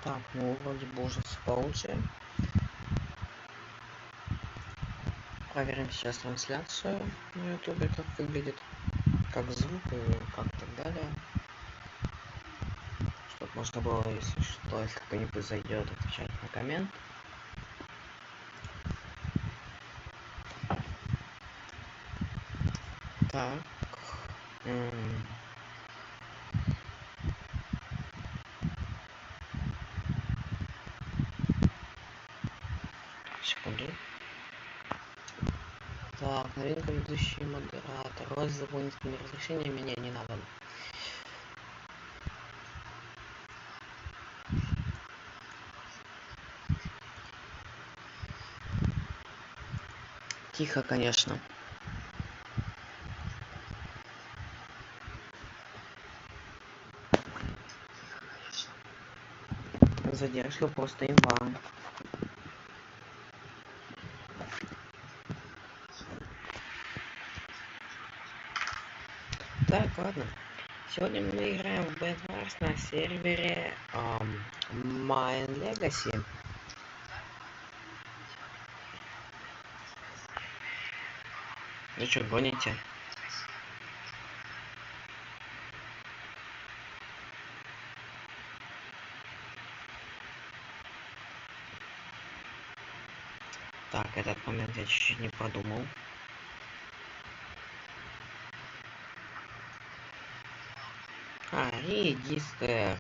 Так, ну вроде бы уже все получше. Проверим сейчас трансляцию на ютубе, как выглядит, как звук и как так далее. Чтобы можно было, если что, если кто-нибудь зайдет, отвечать на коммент. Так. Секунду. Так, новинка ведущий модератор. Вас с дополнительными разрешениями мне не надо. Тихо, конечно. Задержка просто имба. Так, ладно. Сегодня мы играем в Bed Wars на сервере Mine Legacy. Вы что, гоните? Так, этот момент я чуть-чуть не подумал. Регистр.